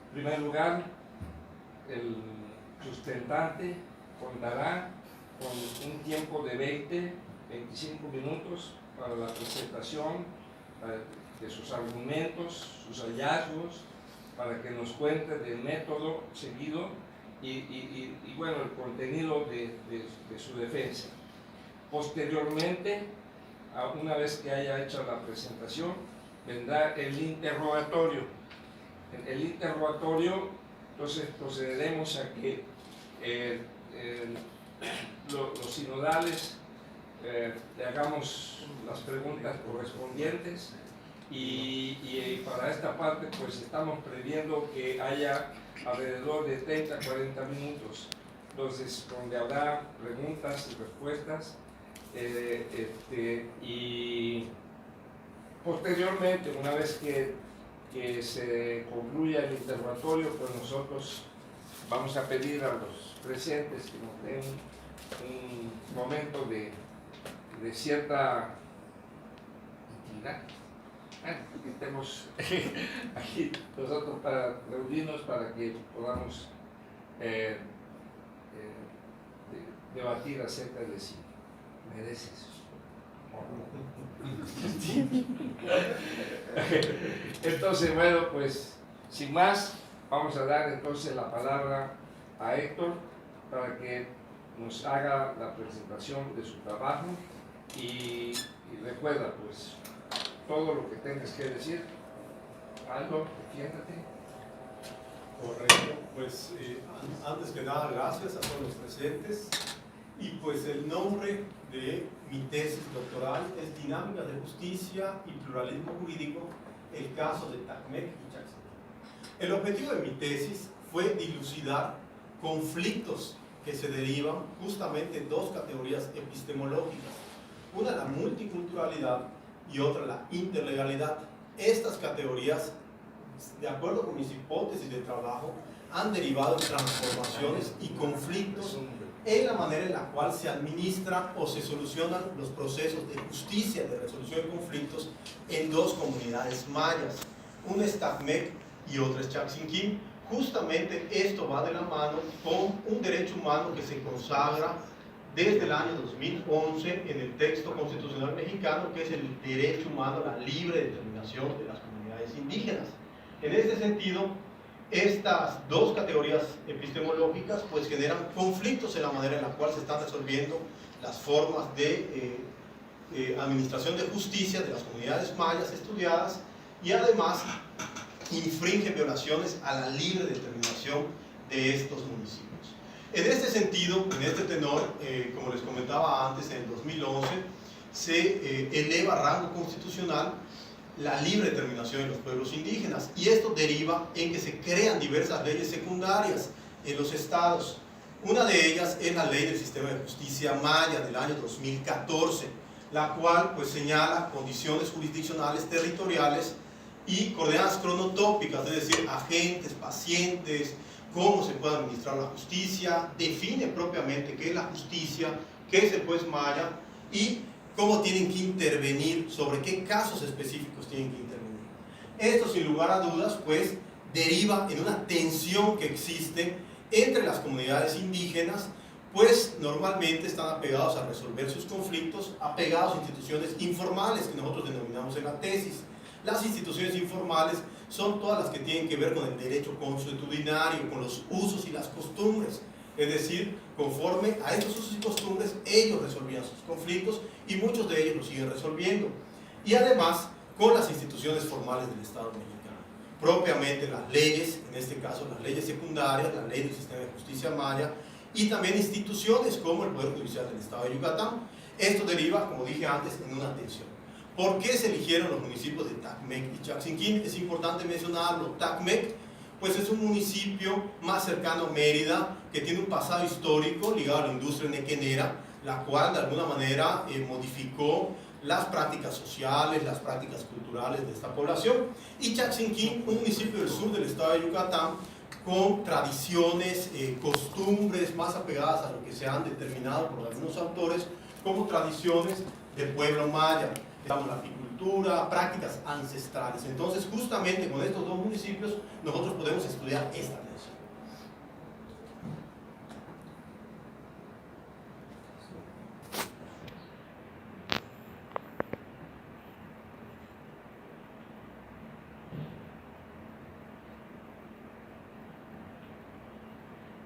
En primer lugar, el sustentante contará con un tiempo de 25 minutos para la presentación de sus argumentos, sus hallazgos, para que nos cuente del método seguido y bueno, el contenido de su defensa. Posteriormente, una vez que haya hecho la presentación, vendrá el interrogatorio. En el interrogatorio, entonces procederemos a que los sinodales le hagamos las preguntas correspondientes y para esta parte pues estamos previendo que haya alrededor de 30-40 minutos, entonces donde habrá preguntas y respuestas y posteriormente, una vez que se concluya el interrogatorio, pues nosotros vamos a pedir a los presentes que nos den un momento de cierta intimidad. Que estemos aquí nosotros para reunirnos para que podamos debatir acerca de si mereces o no. Entonces, bueno, pues sin más, vamos a dar entonces la palabra a Héctor para que nos haga la presentación de su trabajo y recuerda, pues, todo lo que tengas que decir. Algo, defiéndate. Correcto, pues antes que nada, gracias a todos los presentes. Y pues el nombre de mi tesis doctoral es Dinámica de Justicia y Pluralismo Jurídico, el caso de Tacmec y Chaxinquín. El objetivo de mi tesis fue dilucidar conflictos que se derivan justamente en dos categorías epistemológicas. Una, la multiculturalidad, y otra, la interlegalidad. Estas categorías, de acuerdo con mis hipótesis de trabajo, han derivado en transformaciones y conflictos en la manera en la cual se administran o se solucionan los procesos de justicia, de resolución de conflictos en dos comunidades mayas. Una es Tacmec y otra es Chaxinquín. Justamente esto va de la mano con un derecho humano que se consagra desde el año 2011 en el texto constitucional mexicano, que es el derecho humano a la libre determinación de las comunidades indígenas. En este sentido, estas dos categorías epistemológicas pues generan conflictos en la manera en la cual se están resolviendo las formas de administración de justicia de las comunidades mayas estudiadas, y además infringen violaciones a la libre determinación de estos municipios. En este sentido, en este tenor, como les comentaba antes, en el 2011 se eleva a rango constitucional la libre determinación de los pueblos indígenas, y esto deriva en que se crean diversas leyes secundarias en los estados. Una de ellas es la Ley del Sistema de Justicia Maya del año 2014, la cual pues señala condiciones jurisdiccionales territoriales y coordenadas cronotópicas, es decir, agentes, pacientes, cómo se puede administrar la justicia, define propiamente qué es la justicia, qué es el juez maya y cómo tienen que intervenir, sobre qué casos específicos tienen que intervenir. Esto, sin lugar a dudas, pues deriva en una tensión que existe entre las comunidades indígenas, pues normalmente están apegados a resolver sus conflictos, apegados a instituciones informales que nosotros denominamos en la tesis. Las instituciones informales son todas las que tienen que ver con el derecho consuetudinario, con los usos y las costumbres. Es decir, conforme a estos usos y costumbres, ellos resolvían sus conflictos y muchos de ellos los siguen resolviendo. Y además, con las instituciones formales del Estado mexicano. Propiamente las leyes, en este caso las leyes secundarias, la Ley del Sistema de Justicia Maya, y también instituciones como el Poder Judicial del Estado de Yucatán. Esto deriva, como dije antes, en una tensión. ¿Por qué se eligieron los municipios de Tacmec y Chaxinquín? Es importante mencionarlo. Tacmec, pues es un municipio más cercano a Mérida, que tiene un pasado histórico ligado a la industria nequenera, la cual de alguna manera modificó las prácticas sociales, las prácticas culturales de esta población. Y Chaxinquín, un municipio del sur del estado de Yucatán, con tradiciones, costumbres más apegadas a lo que se han determinado por algunos autores como tradiciones del pueblo maya. La cultura, prácticas ancestrales. Entonces, justamente con estos dos municipios, nosotros podemos estudiar esta tensión.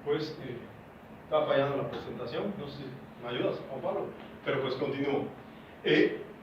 Pues estaba fallando la presentación, no sé si me ayudas, Juan Pablo, pero pues continúo.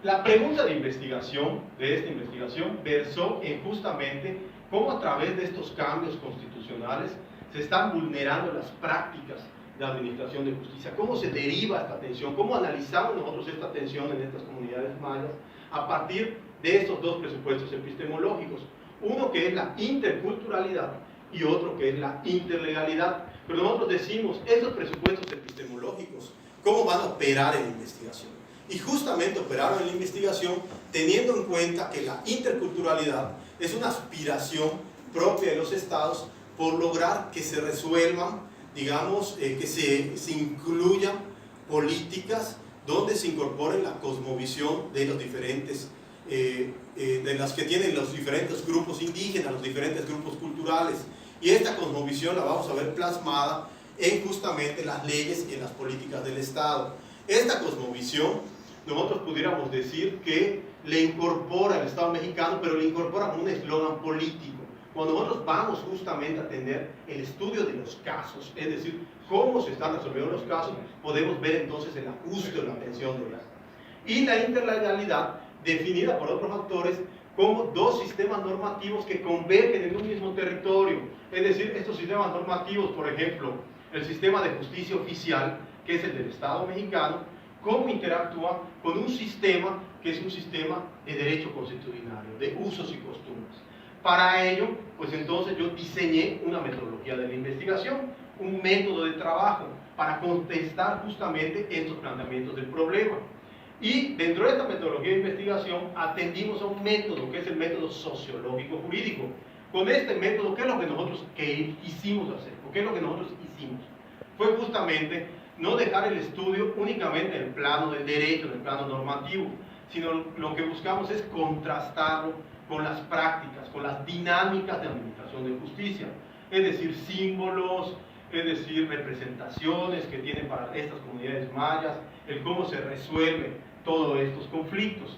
La pregunta de investigación, de esta investigación, versó en justamente cómo a través de estos cambios constitucionales se están vulnerando las prácticas de administración de justicia, cómo se deriva esta tensión, cómo analizamos nosotros esta tensión en estas comunidades mayas a partir de estos dos presupuestos epistemológicos, uno que es la interculturalidad y otro que es la interlegalidad. Pero nosotros decimos, esos presupuestos epistemológicos, ¿cómo van a operar en la investigación? Y justamente operaron en la investigación teniendo en cuenta que la interculturalidad es una aspiración propia de los estados por lograr que se resuelvan, digamos, que se incluyan políticas donde se incorporen la cosmovisión de los diferentes, de las que tienen los diferentes grupos indígenas, los diferentes grupos culturales. Y esta cosmovisión la vamos a ver plasmada en justamente las leyes y en las políticas del Estado. Esta cosmovisión, nosotros pudiéramos decir que le incorpora al Estado mexicano, pero le incorpora como un eslogan político. Cuando nosotros vamos justamente a atender el estudio de los casos, es decir, cómo se están resolviendo los casos, podemos ver entonces el ajuste o la atención de ellas. Y la interlegalidad, definida por otros autores como dos sistemas normativos que convergen en un mismo territorio. Es decir, estos sistemas normativos, por ejemplo, el sistema de justicia oficial, que es el del Estado mexicano, cómo interactúa con un sistema que es un sistema de derecho constitucionario, de usos y costumbres. Para ello, pues entonces yo diseñé una metodología de la investigación, un método de trabajo para contestar justamente estos planteamientos del problema. Y dentro de esta metodología de investigación atendimos a un método que es el método sociológico jurídico. Con este método, ¿qué es lo que nosotros quisimos hacer? ¿O qué es lo que nosotros hicimos? Fue justamente no dejar el estudio únicamente en el plano del derecho, en el plano normativo, sino lo que buscamos es contrastarlo con las prácticas, con las dinámicas de administración de justicia, es decir, símbolos, es decir, representaciones que tienen para estas comunidades mayas, el cómo se resuelven todos estos conflictos.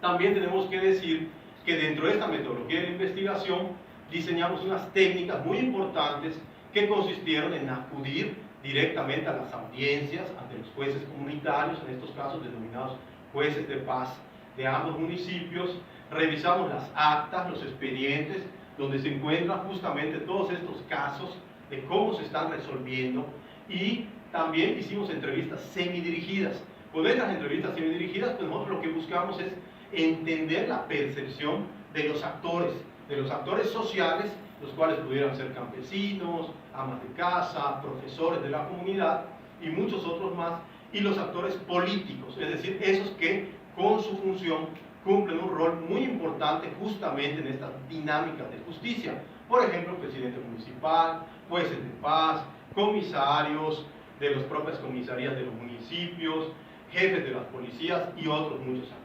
También tenemos que decir que dentro de esta metodología de investigación diseñamos unas técnicas muy importantes que consistieron en acudir directamente a las audiencias ante los jueces comunitarios, en estos casos denominados jueces de paz de ambos municipios. Revisamos las actas, los expedientes, donde se encuentran justamente todos estos casos de cómo se están resolviendo, y también hicimos entrevistas semidirigidas. Con estas entrevistas semidirigidas, pues nosotros lo que buscamos es entender la percepción de los actores sociales, los cuales pudieran ser campesinos, amas de casa, profesores de la comunidad y muchos otros más, y los actores políticos, es decir, esos que con su función cumplen un rol muy importante justamente en estas dinámicas de justicia. Por ejemplo, presidente municipal, jueces de paz, comisarios de las propias comisarías de los municipios, jefes de las policías y otros muchos actores.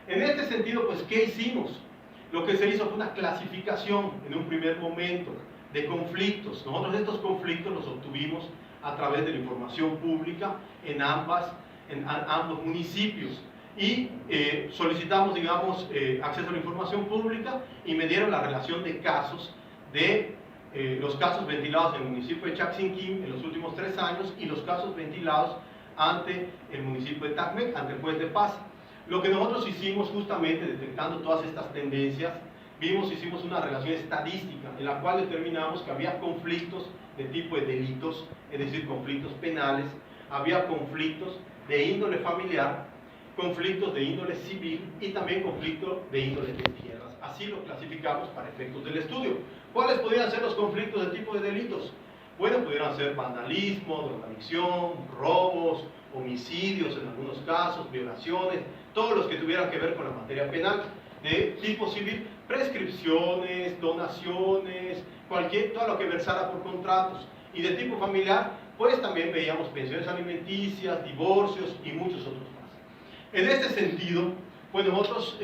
En este sentido, pues, ¿qué hicimos? Lo que se hizo fue una clasificación en un primer momento de conflictos. Nosotros estos conflictos los obtuvimos a través de la información pública en ambos municipios. Y solicitamos, digamos, acceso a la información pública y me dieron la relación de casos de los casos ventilados en el municipio de Chaxinquín en los últimos 3 años y los casos ventilados ante el municipio de Tacmec, ante el juez de paz. Lo que nosotros hicimos justamente detectando todas estas tendencias, hicimos una relación estadística en la cual determinamos que había conflictos de tipo de delitos, es decir, conflictos penales, había conflictos de índole familiar, conflictos de índole civil y también conflictos de índole de tierras. Así lo clasificamos para efectos del estudio. ¿Cuáles podrían ser los conflictos de tipo de delitos? Bueno, pudieran ser vandalismo, drogadicción, robos, homicidios en algunos casos, violaciones, todos los que tuvieran que ver con la materia penal. De tipo civil, prescripciones, donaciones, todo lo que versara por contratos. Y de tipo familiar, pues también veíamos pensiones alimenticias, divorcios y muchos otros más. En este sentido, pues nosotros,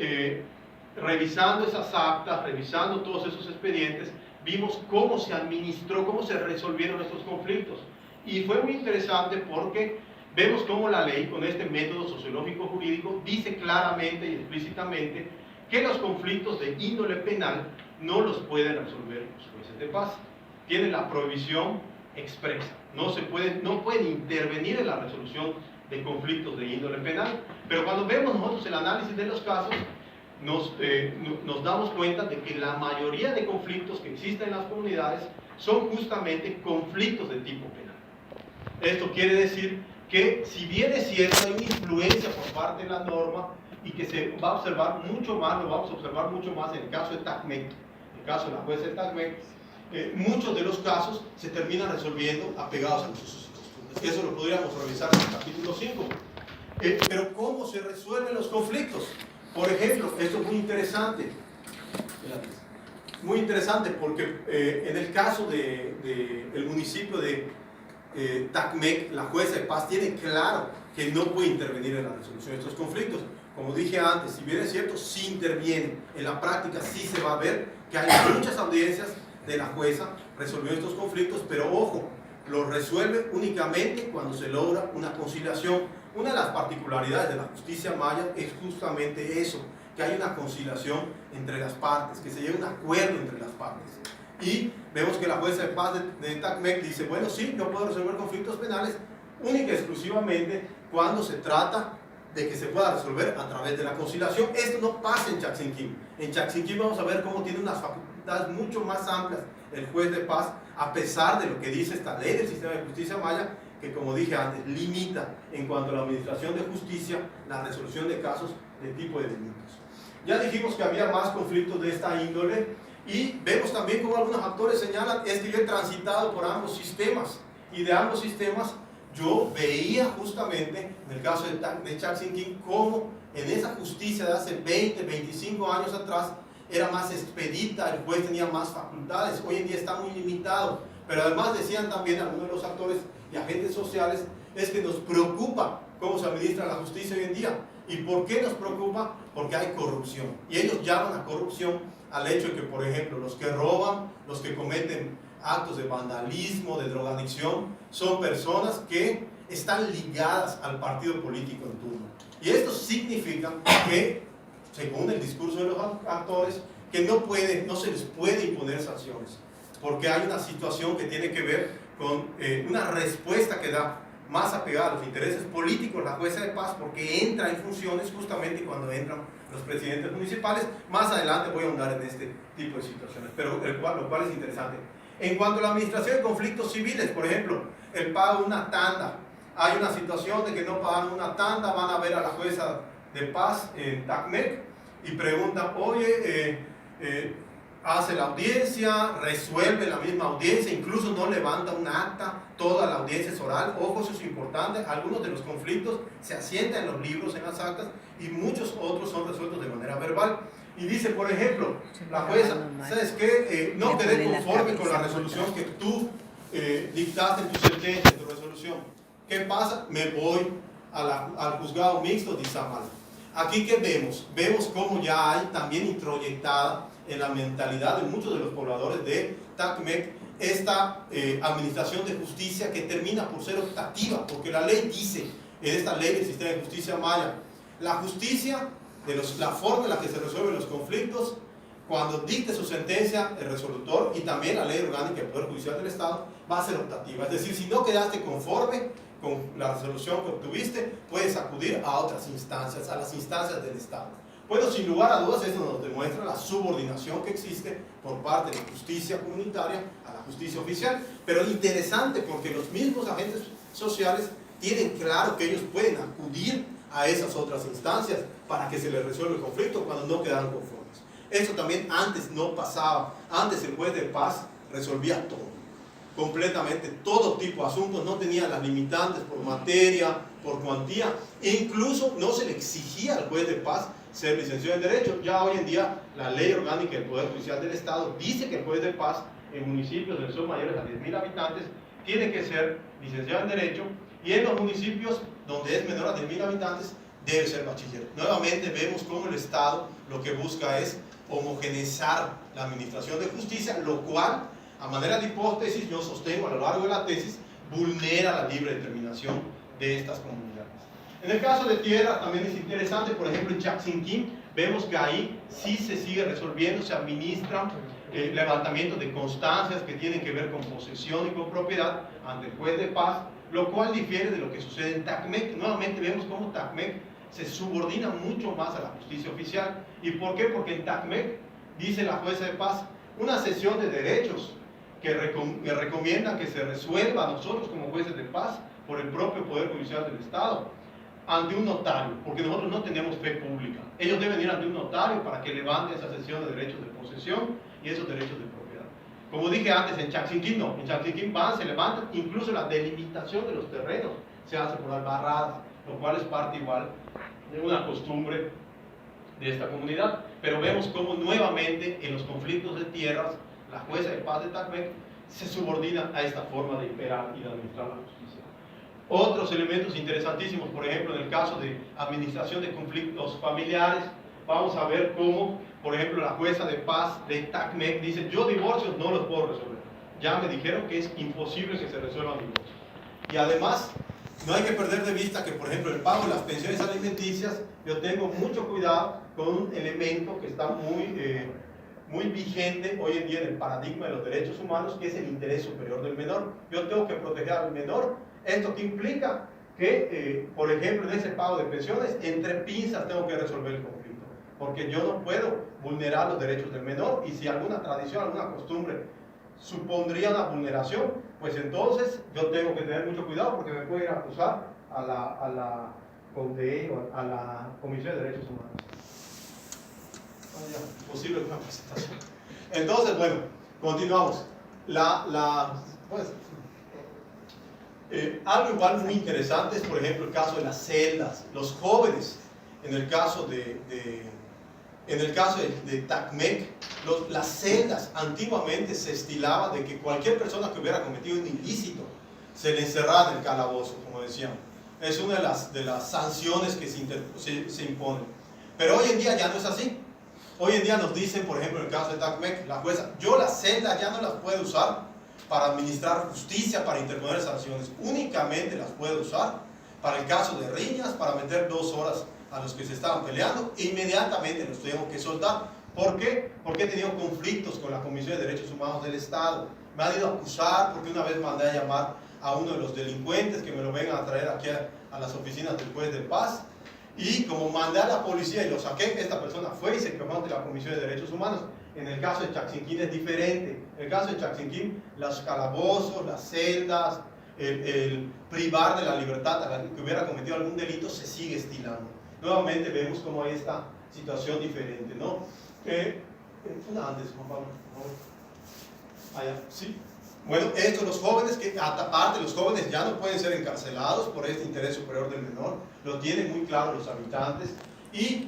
revisando esas actas, revisando todos esos expedientes, vimos cómo se administró, cómo se resolvieron estos conflictos. Y fue muy interesante porque vemos cómo la ley, con este método sociológico jurídico, dice claramente y explícitamente que los conflictos de índole penal no los pueden resolver los jueces de paz. Tienen la prohibición expresa. No pueden intervenir en la resolución de conflictos de índole penal. Pero cuando vemos nosotros el análisis de los casos, nos damos cuenta de que la mayoría de conflictos que existen en las comunidades son justamente conflictos de tipo penal. Esto quiere decir que, si bien es cierto, hay una influencia por parte de la norma y que se va a observar mucho más, lo vamos a observar mucho más en el caso de TACMEC, en el caso de la jueza de TACMEC, muchos de los casos se terminan resolviendo apegados a los usos y costumbres. Eso lo podríamos revisar en el capítulo 5. Pero ¿cómo se resuelven los conflictos? Por ejemplo, esto es muy interesante. Muy interesante porque en el caso del municipio de TACMEC, la jueza de paz tiene claro que no puede intervenir en la resolución de estos conflictos. Como dije antes, si bien es cierto, sí interviene. En la práctica sí se va a ver que hay muchas audiencias de la jueza resolviendo estos conflictos, pero ojo, lo resuelve únicamente cuando se logra una conciliación. Una de las particularidades de la justicia maya es justamente eso, que hay una conciliación entre las partes, que se llegue a un acuerdo entre las partes. Y vemos que la jueza de paz de TACMEC dice, bueno, sí, yo puedo resolver conflictos penales única y exclusivamente cuando se trata de que se pueda resolver a través de la conciliación. Esto no pasa en Chaxinquín. En Chaxinquín vamos a ver cómo tiene unas facultades mucho más amplias el juez de paz, a pesar de lo que dice esta ley del sistema de justicia maya, que, como dije antes, limita en cuanto a la administración de justicia la resolución de casos de tipo de delitos. Ya dijimos que había más conflictos de esta índole y vemos también como algunos actores señalan, es que yo he transitado por ambos sistemas y de ambos sistemas yo veía justamente, en el caso de Chaxinquín, cómo en esa justicia de hace 20, 25 años atrás era más expedita, el juez tenía más facultades, hoy en día está muy limitado. Pero además decían también algunos de los actores y agentes sociales, es que nos preocupa cómo se administra la justicia hoy en día. ¿Y por qué nos preocupa? Porque hay corrupción. Y ellos llaman a corrupción al hecho de que, por ejemplo, los que roban, los que cometen actos de vandalismo, de drogadicción, son personas que están ligadas al partido político en turno. Y esto significa que, según el discurso de los actores, que no se les puede imponer sanciones, porque hay una situación que tiene que ver con una respuesta que da más apegada a los intereses políticos la jueza de paz, porque entra en funciones justamente cuando entran los presidentes municipales. Más adelante voy a ahondar en este tipo de situaciones, pero lo cual es interesante. En cuanto a la administración de conflictos civiles, por ejemplo, el pago de una tanda. Hay una situación de que no pagan una tanda, van a ver a la jueza de paz en TACMEC y preguntan, oye, hace la audiencia, resuelve la misma audiencia, incluso no levanta un acta, toda la audiencia es oral. Ojo, eso es importante. Algunos de los conflictos se asientan en los libros, en las actas, y muchos otros son resueltos de manera verbal. Y dice, por ejemplo, la jueza, ¿sabes qué? No quedé conforme con la resolución que tú dictaste en tu sentencia, en tu resolución. ¿Qué pasa? Me voy al juzgado mixto de Izamal. Aquí, ¿qué vemos? Vemos cómo ya hay también introyectada en la mentalidad de muchos de los pobladores de TACMEC esta administración de justicia que termina por ser optativa, porque la ley dice, en esta ley del sistema de justicia maya, la justicia, la forma en la que se resuelven los conflictos, cuando dicte su sentencia el resolutor, y también la ley orgánica del Poder Judicial del Estado, va a ser optativa. Es decir, si no quedaste conforme con la resolución que obtuviste, puedes acudir a otras instancias, a las instancias del Estado. Bueno, sin lugar a dudas, esto nos demuestra la subordinación que existe por parte de la justicia comunitaria a la justicia oficial. Pero interesante, porque los mismos agentes sociales tienen claro que ellos pueden acudir a esas otras instancias para que se les resuelva el conflicto cuando no quedan conformes. Eso también antes no pasaba. Antes el juez de paz resolvía todo, completamente, todo tipo de asuntos, no tenía las limitantes por materia, por cuantía, e incluso no se le exigía al juez de paz ser licenciado en Derecho. Ya hoy en día la ley orgánica del Poder Judicial del Estado dice que el juez de paz en municipios donde son mayores a 10.000 habitantes tiene que ser licenciado en Derecho, y en los municipios donde es menor a 10.000 habitantes debe ser bachiller. Nuevamente vemos cómo el Estado lo que busca es homogeneizar la administración de justicia, lo cual, a manera de hipótesis, yo sostengo a lo largo de la tesis, vulnera la libre determinación de estas comunidades. En el caso de tierra también es interesante, por ejemplo en Chaczinquín, vemos que ahí sí se sigue resolviendo, se administran levantamiento de constancias que tienen que ver con posesión y con propiedad ante el juez de paz, lo cual difiere de lo que sucede en Tacmec. Nuevamente vemos cómo Tacmec se subordina mucho más a la justicia oficial. ¿Y por qué? Porque en Tacmec, dice la jueza de paz, una sesión de derechos que recomienda que se resuelva a nosotros como jueces de paz por el propio Poder Judicial del Estado, ante un notario, porque nosotros no tenemos fe pública. Ellos deben ir ante un notario para que levante esa sesión de derechos de posesión y esos derechos de propiedad. Como dije antes, en Chaczinquín no, en Chaczinquín van, se levantan, incluso la delimitación de los terrenos se hace por albarradas, lo cual es parte igual de una costumbre de esta comunidad. Pero vemos cómo nuevamente en los conflictos de tierras, la jueza de paz de Tacmec se subordina a esta forma de operar y de administrar la justicia. Otros elementos interesantísimos, por ejemplo, en el caso de administración de conflictos familiares, vamos a ver cómo, por ejemplo, la jueza de paz de Tacmec dice: yo divorcios no los puedo resolver. Ya me dijeron que es imposible que se resuelvan divorcios. Y además, no hay que perder de vista que, por ejemplo, el pago de las pensiones alimenticias, yo tengo mucho cuidado con un elemento que está muy vigente hoy en día en el paradigma de los derechos humanos, que es el interés superior del menor. Yo tengo que proteger al menor. ¿Esto que implica? Que, por ejemplo, en ese pago de pensiones, entre pinzas tengo que resolver el conflicto, porque yo no puedo vulnerar los derechos del menor, y si alguna tradición, alguna costumbre supondría una vulneración, pues entonces yo tengo que tener mucho cuidado, porque me puede ir a acusar a la CONDE o a la Comisión de Derechos Humanos. Posible una presentación. Entonces, bueno, continuamos. Algo igual muy interesante es, por ejemplo, el caso de las celdas. Los jóvenes, en el caso de Tacmec, las celdas antiguamente se estilaba de que cualquier persona que hubiera cometido un ilícito se le encerraba en el calabozo, como decíamos. Es una de las sanciones que se imponen. Pero hoy en día ya no es así. Hoy en día nos dicen, por ejemplo, en el caso de Tacmec, la jueza: yo las celdas ya no las puedo usar para administrar justicia, para interponer sanciones. Únicamente las puedo usar para el caso de riñas, para meter 2 horas a los que se estaban peleando, e inmediatamente los tengo que soltar. ¿Por qué? Porque he tenido conflictos con la Comisión de Derechos Humanos del Estado. Me han ido a acusar porque una vez mandé a llamar a uno de los delincuentes que me lo vengan a traer aquí a las oficinas del juez de paz. Y como mandé a la policía y lo saqué, esta persona fue y se quejó ante la Comisión de Derechos Humanos. En el caso de Chaczinquín es diferente. En el caso de Chaczinquín, los calabozos, las celdas, el privar de la libertad a la que hubiera cometido algún delito se sigue estilando. Nuevamente vemos cómo hay esta situación diferente, ¿no? Antes, Juan Pablo, por favor. Allá, sí. Bueno, los jóvenes, que aparte los jóvenes ya no pueden ser encarcelados por este interés superior del menor, lo tienen muy claro los habitantes. Y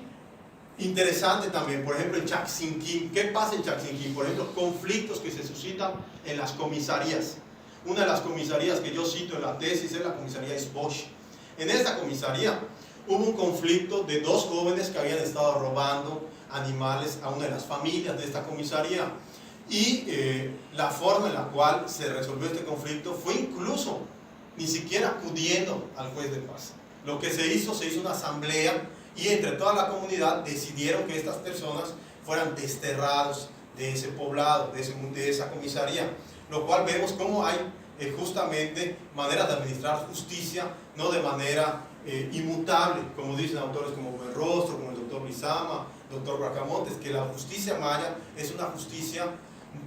interesante también, por ejemplo, en Chaczinquín. ¿Qué pasa en Chaczinquín? Por ejemplo, conflictos que se suscitan en las comisarías. Una de las comisarías que yo cito en la tesis es la comisaría Esbosch. En esta comisaría hubo un conflicto de 2 jóvenes que habían estado robando animales a una de las familias de esta comisaría. Y la forma en la cual se resolvió este conflicto fue incluso ni siquiera acudiendo al juez de paz. Lo que se hizo una asamblea, y entre toda la comunidad decidieron que estas personas fueran desterrados de ese poblado, de esa comisaría. Lo cual vemos cómo hay justamente maneras de administrar justicia, no de manera inmutable, como dicen autores como Buenrostro, como el doctor Lizama, doctor Bracamontes, que la justicia maya es una justicia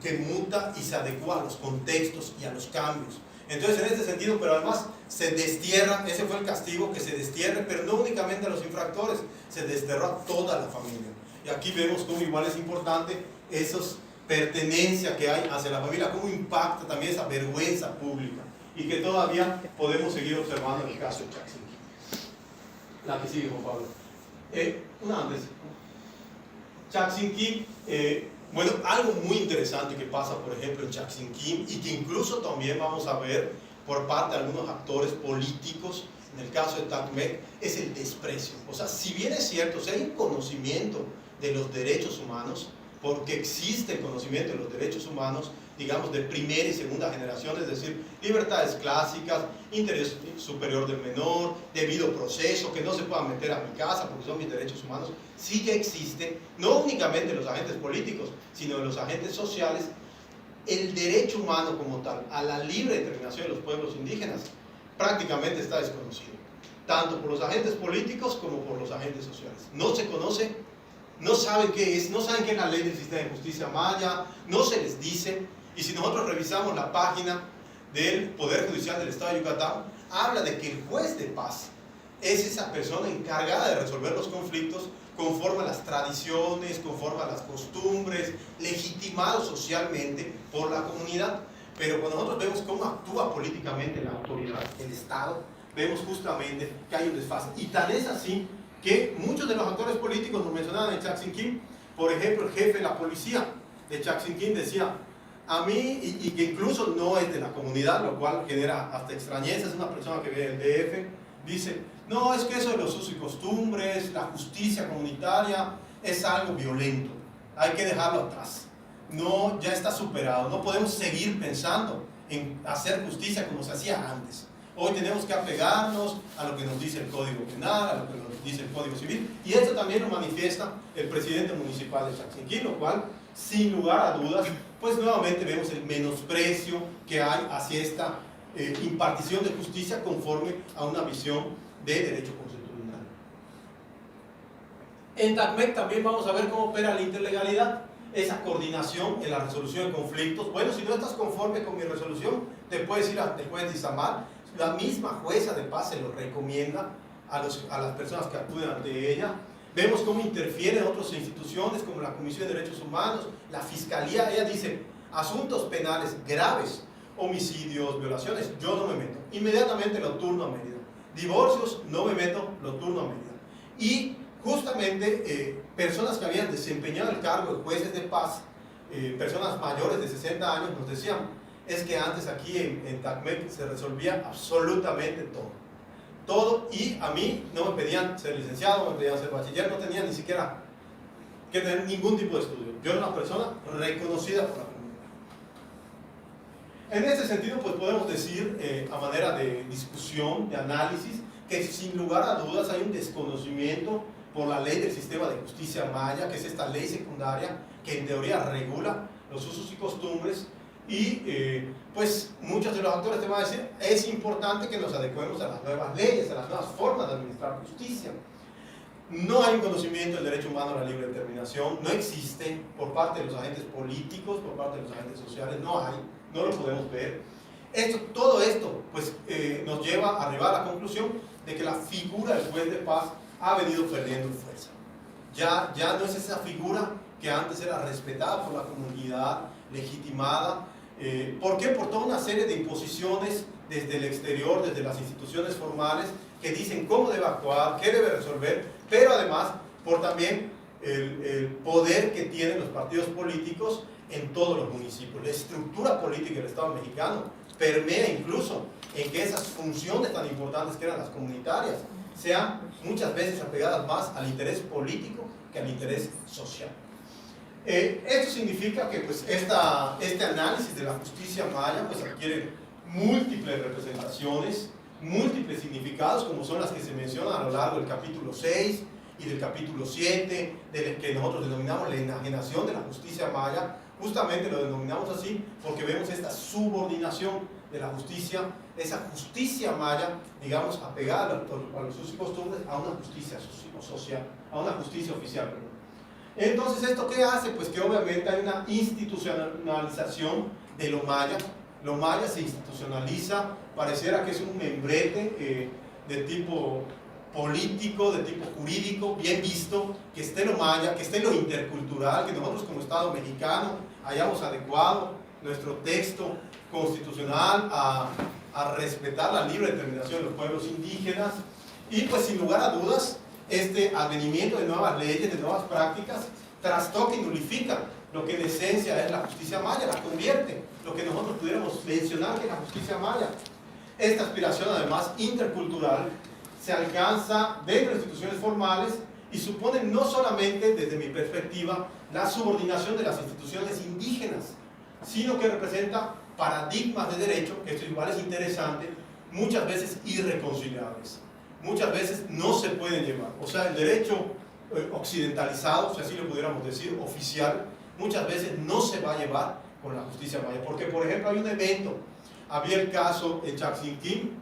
que muta y se adecua a los contextos y a los cambios. Entonces, en este sentido, pero además se destierra, ese fue el castigo, que se destierre, pero no únicamente a los infractores, se desterró a toda la familia. Y aquí vemos cómo igual es importante esa pertenencia que hay hacia la familia, cómo impacta también esa vergüenza pública, y que todavía podemos seguir observando en el caso de Chaczinquín. La que sigue, Juan Pablo. Una antes. Chaczinquín, bueno, algo muy interesante que pasa, por ejemplo, en Chaczinquín, y que incluso también vamos a ver por parte de algunos actores políticos en el caso de TACMEC, es el desprecio. O sea, si bien es cierto, si hay un conocimiento de los derechos humanos, porque existe el conocimiento de los derechos humanos, digamos, de primera y segunda generación, es decir, libertades clásicas, interés superior del menor, debido proceso, que no se puedan meter a mi casa porque son mis derechos humanos, sí ya existe, no únicamente los agentes políticos, sino los agentes sociales, el derecho humano como tal, a la libre determinación de los pueblos indígenas, prácticamente está desconocido, tanto por los agentes políticos como por los agentes sociales. No se conoce, no saben qué es, no saben qué es la ley del sistema de justicia maya, no se les dice. Y si nosotros revisamos la página del Poder Judicial del Estado de Yucatán, habla de que el juez de paz es esa persona encargada de resolver los conflictos conforme a las tradiciones, conforme a las costumbres, legitimado socialmente por la comunidad. Pero cuando nosotros vemos cómo actúa políticamente la autoridad, el Estado, vemos justamente que hay un desfase. Y tal es así que muchos de los actores políticos nos mencionaban en Chaksinquín. Por ejemplo, el jefe de la policía de Chaksinquín decía: a mí, y que incluso no es de la comunidad, lo cual genera hasta extrañeza, es una persona que viene del DF, dice: no, es que eso de los usos y costumbres, la justicia comunitaria, es algo violento, hay que dejarlo atrás, no, ya está superado, no podemos seguir pensando en hacer justicia como se hacía antes. Hoy tenemos que apegarnos a lo que nos dice el Código Penal, a lo que nos dice el Código Civil, y esto también lo manifiesta el presidente municipal de Chaksinquín, lo cual, sin lugar a dudas, pues nuevamente vemos el menosprecio que hay hacia esta impartición de justicia conforme a una visión de derecho constitucional. En TACMEC también vamos a ver cómo opera la interlegalidad, esa coordinación en la resolución de conflictos. Bueno, si no estás conforme con mi resolución, te puedes ir ante el juez de Izamal. La misma jueza de paz se lo recomienda a las personas que acuden ante ella. Vemos cómo interfieren otras instituciones como la Comisión de Derechos Humanos, la Fiscalía. Ella dice: asuntos penales graves, homicidios, violaciones, yo no me meto. Inmediatamente lo turno a Mérida. Divorcios, no me meto, lo turno a Mérida. Y justamente personas que habían desempeñado el cargo de jueces de paz, personas mayores de 60 años, nos decían: es que antes aquí en TACMEC se resolvía absolutamente todo. Todo, y a mí no me pedían ser licenciado, no me pedían ser bachiller, no tenía ni siquiera que tener ningún tipo de estudio. Yo era una persona reconocida por la comunidad. En este sentido, pues podemos decir, a manera de discusión, de análisis, que sin lugar a dudas hay un desconocimiento por la ley del sistema de justicia maya, que es esta ley secundaria que en teoría regula los usos y costumbres. Y pues muchos de los actores te van a decir: es importante que nos adecuemos a las nuevas leyes, a las nuevas formas de administrar justicia. No hay un conocimiento del derecho humano a la libre determinación, no existe por parte de los agentes políticos, por parte de los agentes sociales, no hay, no lo podemos ver. Todo esto pues, nos lleva a arribar a la conclusión de que la figura del juez de paz ha venido perdiendo fuerza. Ya no es esa figura que antes era respetada por la comunidad, legitimada. ¿Por qué? Por toda una serie de imposiciones desde el exterior, desde las instituciones formales, que dicen cómo debe actuar, qué debe resolver, pero además por también el poder que tienen los partidos políticos en todos los municipios. La estructura política del Estado mexicano permea incluso en que esas funciones tan importantes que eran las comunitarias sean muchas veces apegadas más al interés político que al interés social. Esto significa que pues, este análisis de la justicia maya pues, adquiere múltiples representaciones, múltiples significados, como son las que se mencionan a lo largo del capítulo 6 y del capítulo 7, del que nosotros denominamos la enajenación de la justicia maya. Justamente lo denominamos así porque vemos esta subordinación de la justicia, esa justicia maya, digamos, apegada a los usos y costumbres, a una justicia social, a una justicia oficial, perdón. Entonces, ¿esto qué hace? Pues que obviamente hay una institucionalización de lo maya. Lo maya se institucionaliza, pareciera que es un membrete de tipo político, de tipo jurídico, bien visto, que esté lo maya, que esté lo intercultural, que nosotros como Estado mexicano hayamos adecuado nuestro texto constitucional a respetar la libre determinación de los pueblos indígenas. Y pues sin lugar a dudas, este advenimiento de nuevas leyes, de nuevas prácticas, trastoca y nulifica lo que en esencia es la justicia maya, la convierte, lo que nosotros pudiéramos mencionar que es la justicia maya. Esta aspiración, además intercultural, se alcanza dentro de instituciones formales y supone no solamente, desde mi perspectiva, la subordinación de las instituciones indígenas, sino que representa paradigmas de derecho, que esto igual es interesante, muchas veces irreconciliables, muchas veces no se pueden llevar. O sea, el derecho occidentalizado, si así lo pudiéramos decir, oficial, muchas veces no se va a llevar con la justicia maya, porque por ejemplo hay un evento, había el caso en Chachinquín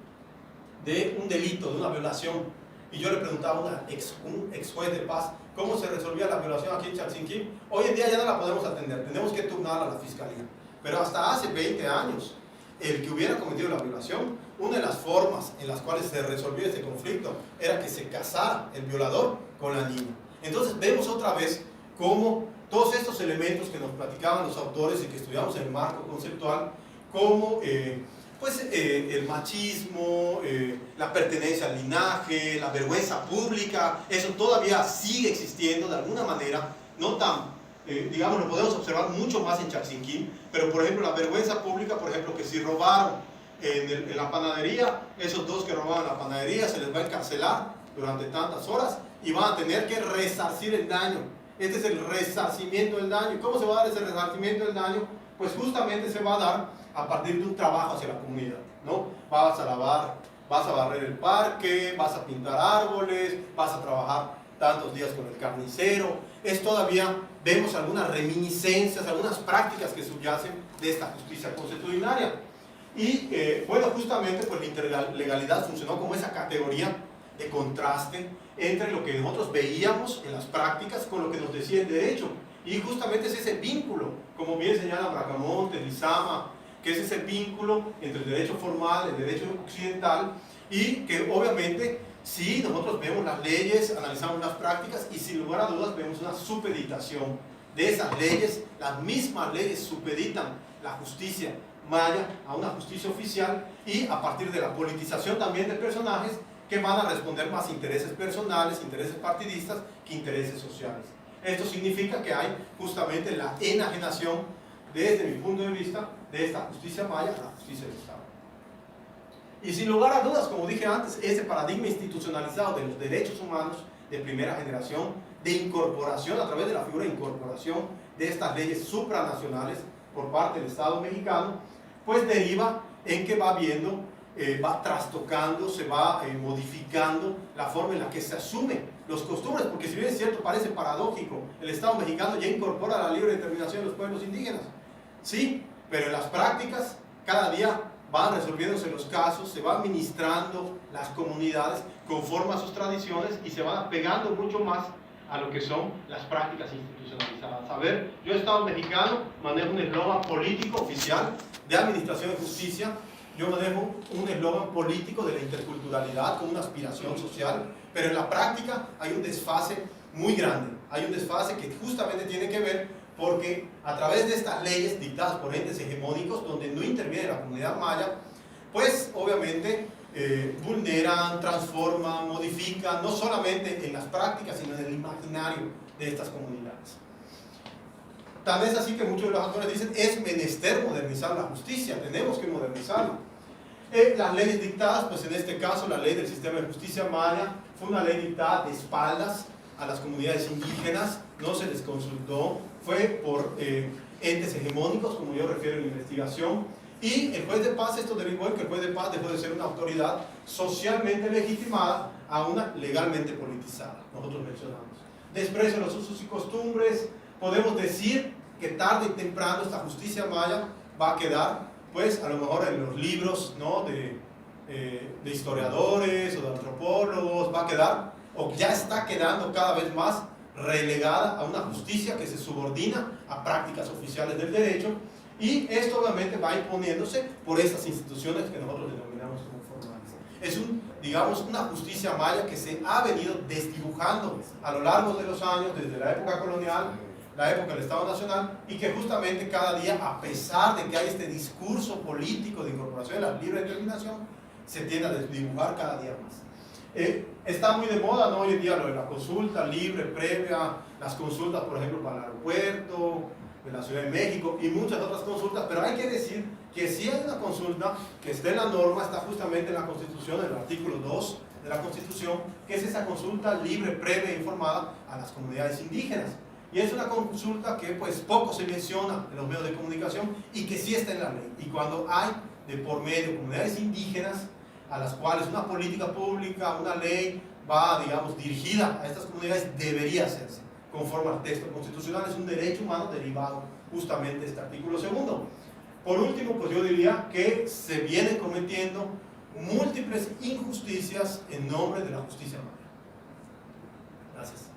de un delito, de una violación, y yo le preguntaba a un ex juez de paz cómo se resolvía la violación aquí en Chachinquín. Hoy en día ya no la podemos atender, tenemos que turnarla a la fiscalía, pero hasta hace 20 años el que hubiera cometido la violación, una de las formas en las cuales se resolvía este conflicto era que se casara el violador con la niña. Entonces vemos otra vez cómo todos estos elementos que nos platicaban los autores y que estudiamos en el marco conceptual, como el machismo, la pertenencia al linaje, la vergüenza pública, eso todavía sigue existiendo de alguna manera, no tan, digamos, lo podemos observar mucho más en Chachinquín, pero por ejemplo la vergüenza pública, por ejemplo, que si robaron en la panadería, esos dos que robaban la panadería se les va a encarcelar durante tantas horas y van a tener que resarcir el daño. Este es el resarcimiento del daño. ¿Cómo se va a dar ese resarcimiento del daño? Pues justamente se va a dar a partir de un trabajo hacia la comunidad, ¿no? Vas a barrer el parque, vas a pintar árboles, vas a trabajar tantos días con el carnicero. Es todavía, vemos algunas reminiscencias, algunas prácticas que subyacen de esta justicia consuetudinaria. Y bueno, justamente pues la interlegalidad funcionó como esa categoría de contraste entre lo que nosotros veíamos en las prácticas con lo que nos decía el derecho. Y justamente es ese vínculo, como bien señala Bracamonte, Lizama, que es ese vínculo entre el derecho formal, el derecho occidental, y que obviamente si nosotros vemos las leyes, analizamos las prácticas y sin lugar a dudas vemos una supeditación de esas leyes. Las mismas leyes supeditan la justicia maya a una justicia oficial, y a partir de la politización también de personajes que van a responder más intereses personales, intereses partidistas, que intereses sociales. Esto significa que hay justamente la enajenación, desde mi punto de vista, de esta justicia maya a la justicia del Estado. Y sin lugar a dudas, como dije antes, ese paradigma institucionalizado de los derechos humanos de primera generación, de incorporación a través de la figura de incorporación de estas leyes supranacionales por parte del Estado mexicano, pues deriva en que va viendo, va trastocando, se va modificando la forma en la que se asumen los costumbres, porque si bien es cierto, parece paradójico, el Estado mexicano ya incorpora la libre determinación de los pueblos indígenas, sí, pero en las prácticas cada día van resolviéndose los casos, se van administrando las comunidades conforme a sus tradiciones y se van apegando mucho más a lo que son las prácticas institucionalizadas. A ver, yo Estado mexicano manejo un eslogan político oficial de administración de justicia, yo manejo un eslogan político de la interculturalidad como una aspiración social, pero en la práctica hay un desfase muy grande, hay un desfase que justamente tiene que ver porque a través de estas leyes dictadas por entes hegemónicos donde no interviene la comunidad maya, pues obviamente vulneran, transforman, modifican, no solamente en las prácticas, sino en el imaginario de estas comunidades. Tal vez así que muchos de los autores dicen, es menester modernizar la justicia, tenemos que modernizarla. Las leyes dictadas, pues en este caso la ley del sistema de justicia maya, fue una ley dictada de espaldas a las comunidades indígenas, no se les consultó, fue por entes hegemónicos, como yo refiero en la investigación, y el juez de paz, esto derivó en que el juez de paz dejó de ser una autoridad socialmente legitimada a una legalmente politizada, nosotros mencionamos. Desprecio a los usos y costumbres, podemos decir que tarde y temprano esta justicia maya va a quedar, pues a lo mejor en los libros, ¿no?, de historiadores o de antropólogos, va a quedar, o ya está quedando cada vez más relegada a una justicia que se subordina a prácticas oficiales del derecho, y esto obviamente va imponiéndose por estas instituciones que nosotros denominamos como formales. Es digamos, una justicia maya que se ha venido desdibujando a lo largo de los años, desde la época colonial, la época del Estado Nacional, y que justamente cada día, a pesar de que hay este discurso político de incorporación de la libre determinación, se tiende a desdibujar cada día más. Está muy de moda, ¿no?, hoy en día lo de la consulta libre, previa, las consultas, por ejemplo, para el aeropuerto, de la Ciudad de México y muchas otras consultas, pero hay que decir que si hay una consulta que está en la norma, está justamente en la Constitución, en el artículo 2 de la Constitución, que es esa consulta libre, previa e informada a las comunidades indígenas. Y es una consulta que pues poco se menciona en los medios de comunicación y que sí está en la ley. Y cuando hay de por medio comunidades indígenas a las cuales una política pública, una ley va, digamos, dirigida a estas comunidades, debería hacerse conforme al texto constitucional. Es un derecho humano derivado justamente de este artículo 2. Por último, pues yo diría que se vienen cometiendo múltiples injusticias en nombre de la justicia humana. Gracias.